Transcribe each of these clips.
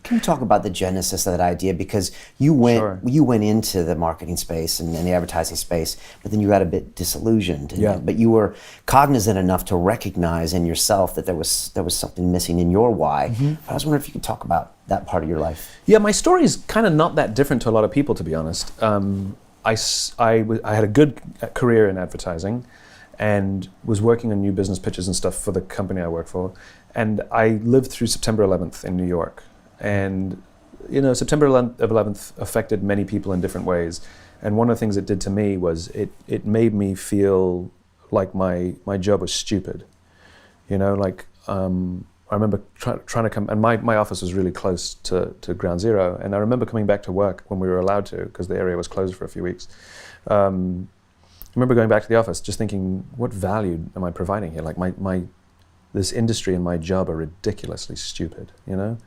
Can you talk about the genesis of that idea? Because you went into the marketing space and the advertising space, but then you got a bit disillusioned. But you were cognizant enough to recognize in yourself that there was something missing in your why. I was wondering if you could talk about that part of your life. Yeah, my story is kind of not that different to a lot of people, to be honest. I had a good career in advertising and was working on new business pitches and stuff for the company I work for. And I lived through September 11th in New York. And, you know, September 11th affected many people in different ways. And one of the things it did to me was it made me feel like my job was stupid. You know, like, I remember trying to come, and my office was really close to Ground Zero, and I remember coming back to work when we were allowed to, because the area was closed for a few weeks. I remember going back to the office just thinking, what value am I providing here? Like this industry and my job are ridiculously stupid, you know?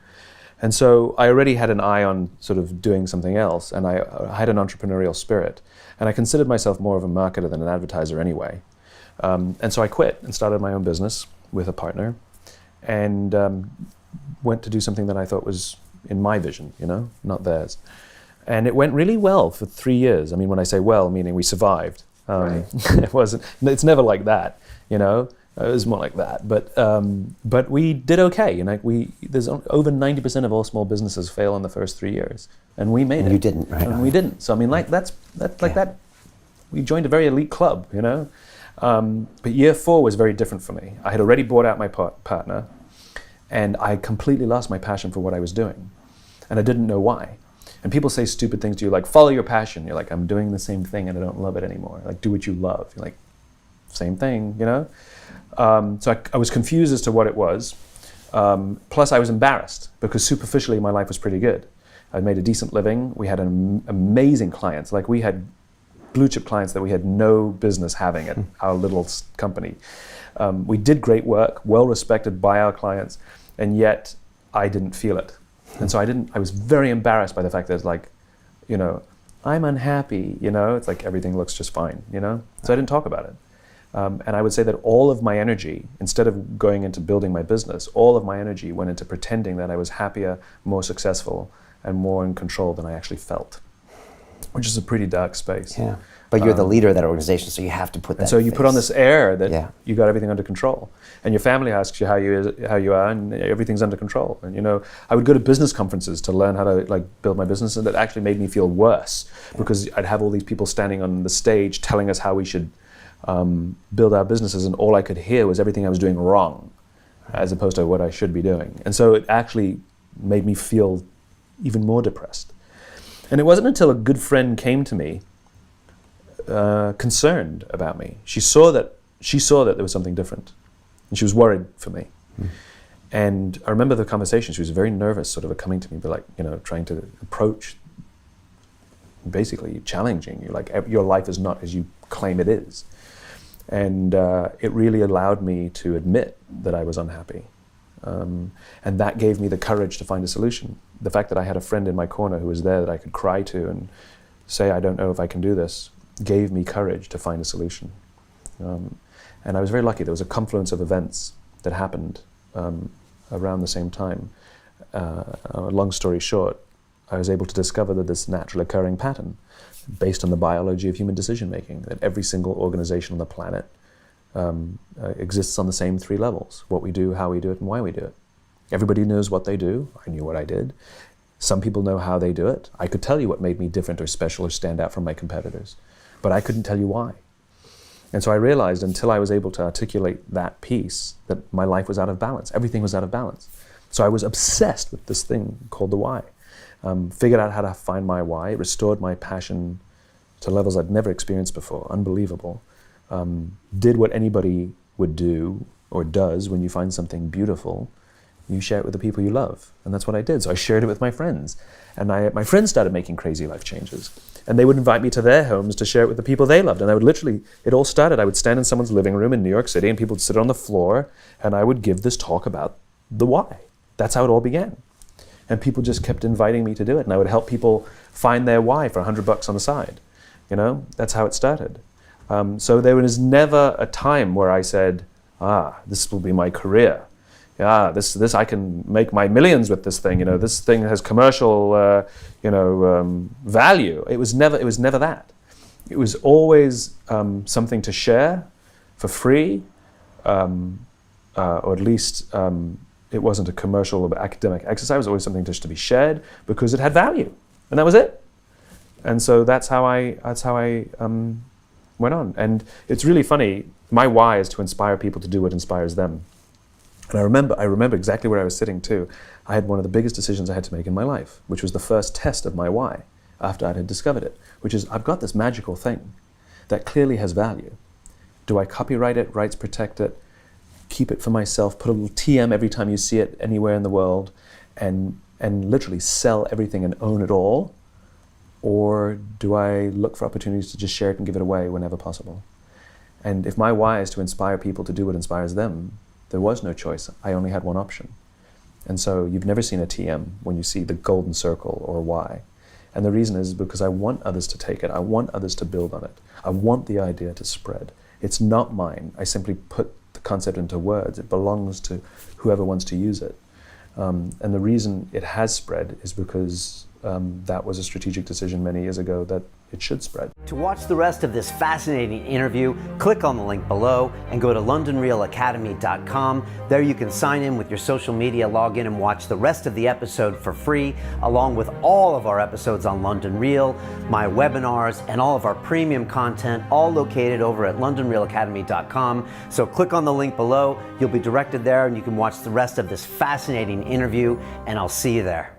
And so I already had an eye on sort of doing something else, and I had an entrepreneurial spirit, and I considered myself more of a marketer than an advertiser anyway. And so I quit and started my own business with a partner, and went to do something that I thought was in my vision, you know, not theirs. And it went really well for 3 years. I mean, when I say well, meaning we survived. It's never like that, you know. It was more like that, but we did okay. You know, there's over 90% of all small businesses fail in the first 3 years, and we made it. You didn't, right? And we didn't. So I mean, like that's like that. We joined a very elite club, you know. But year 4 was very different for me. I had already bought out my partner, and I completely lost my passion for what I was doing, and I didn't know why. And people say stupid things to you, like, follow your passion. You're like, I'm doing the same thing and I don't love it anymore. Like, do what you love. You're like, same thing, you know? So I was confused as to what it was. Plus I was embarrassed because superficially my life was pretty good. I made a decent living. We had amazing clients. Like, we had blue chip clients that we had no business having at our little company. We did great work, well respected by our clients, and yet I didn't feel it. And so I was very embarrassed by the fact that it's like, you know, I'm unhappy, you know, it's like everything looks just fine, you know? So I didn't talk about it. And I would say that all of my energy, instead of going into building my business, all of my energy went into pretending that I was happier, more successful, and more in control than I actually felt, which is a pretty dark space. Yeah, but you're the leader of that organization, so you have to put that. And so you face. put on this air that you got everything under control, and your family asks you how you are, and everything's under control. And you know, I would go to business conferences to learn how to like build my business, and that actually made me feel worse because I'd have all these people standing on the stage telling us how we should build our businesses, and all I could hear was everything I was doing wrong, as opposed to what I should be doing. And so it actually made me feel even more depressed. And it wasn't until a good friend came to me, concerned about me. She saw that there was something different, and she was worried for me. And I remember the conversation. She was very nervous, sort of coming to me, but like, you know, trying to approach, basically challenging you, like, your life is not as you claim it is. And it really allowed me to admit that I was unhappy. And that gave me the courage to find a solution. The fact that I had a friend in my corner who was there that I could cry to and say, I don't know if I can do this, gave me courage to find a solution. And I was very lucky. There was a confluence of events that happened around the same time. Long story short, I was able to discover that this natural occurring pattern, based on the biology of human decision making, that every single organization on the planet exists on the same 3 levels: what we do, how we do it, and why we do it. Everybody knows what they do. I knew what I did. Some people know how they do it. I could tell you what made me different or special or stand out from my competitors, but I couldn't tell you why. And so I realized, until I was able to articulate that piece, that my life was out of balance. Everything was out of balance. So I was obsessed with this thing called the why. Figured out how to find my why. It restored my passion to levels I'd never experienced before. Unbelievable. Did what anybody would do or does when you find something beautiful. You share it with the people you love. And that's what I did. So I shared it with my friends. And my friends started making crazy life changes. And they would invite me to their homes to share it with the people they loved. And I would literally, it all started, I would stand in someone's living room in New York City, and people would sit on the floor, and I would give this talk about the why. That's how it all began. And people just kept inviting me to do it. And I would help people find their why for $100 on the side. You know, that's how it started. So there was never a time where I said, this will be my career. this I can make my millions with this thing. This thing has commercial, value. It was never that. It was always something to share for free, or at least it wasn't a commercial or academic exercise. It was always something just to be shared because it had value, and that was it. And so that's how I went on. And it's really funny. My why is to inspire people to do what inspires them. And I remember exactly where I was sitting too. I had one of the biggest decisions I had to make in my life, which was the first test of my why after I had discovered it, which is I've got this magical thing that clearly has value. Do I copyright it, rights protect it, keep it for myself, put a little TM every time you see it anywhere in the world, and literally sell everything and own it all? Or do I look for opportunities to just share it and give it away whenever possible? And if my why is to inspire people to do what inspires them, there was no choice. I only had one option. And so you've never seen a TM when you see the golden circle or why. And the reason is because I want others to take it. I want others to build on it. I want the idea to spread. It's not mine. I simply put the concept into words. It belongs to whoever wants to use it. And the reason it has spread is because that was a strategic decision many years ago that it should spread. To watch the rest of this fascinating interview, click on the link below and go to londonrealacademy.com. There you can sign in with your social media, log in and watch the rest of the episode for free, along with all of our episodes on London Real, my webinars, and all of our premium content, all located over at londonrealacademy.com. So click on the link below, you'll be directed there and you can watch the rest of this fascinating interview, and I'll see you there.